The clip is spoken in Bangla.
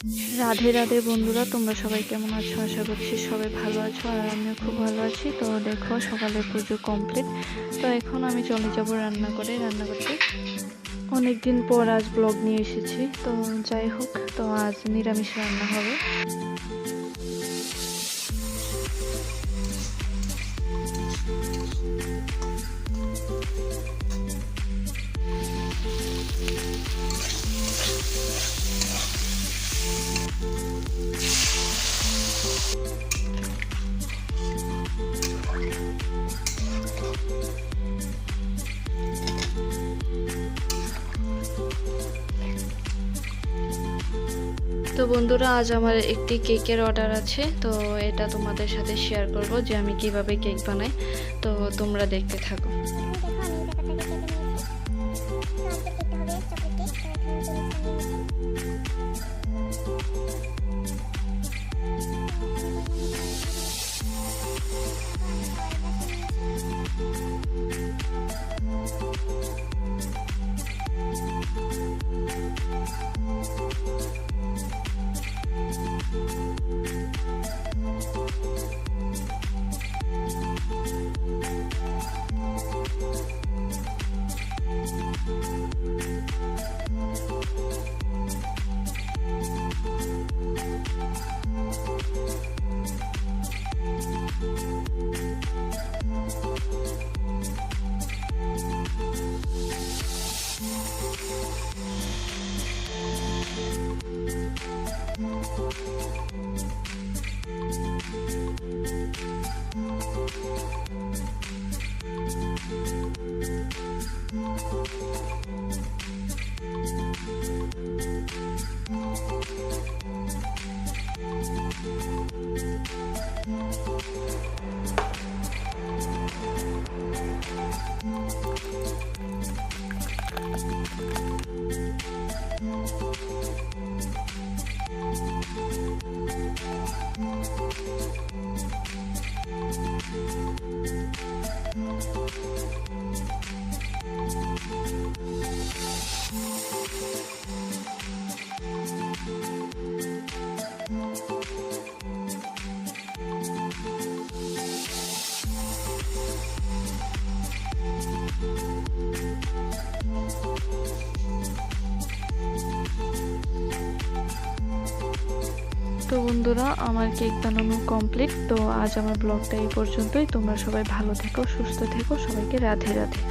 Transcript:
রাধে রাধে বন্ধুরা, তোমরা সবাই কেমন আছো? আশা করছি সবাই ভালো আছো, আর আমিও খুব ভালো আছি। তো দেখো, সকালে পুজো কমপ্লিট। তো এখন আমি চলে যাব রান্না করতে। অনেক দিন পর আজ ব্লগ নিয়ে এসেছি। তো যাই হোক, তো আজ নিরামিষ রান্না হবে। তো বন্ধুরা, আজ আমার একটি কেকের অর্ডার আছে। তো এটা তোমাদের সাথে শেয়ার করব যে আমি কিভাবে কেক বানাই। তো তোমরা দেখতে থাকো। তো বন্ধুরা, আমার কেক বানানো কমপ্লিট। তো আজ আমার ব্লগটা এই পর্যন্তই। তোমরা সবাই ভালো থেকো, সুস্থ থেকো। সবাইকে রাধে রাধে।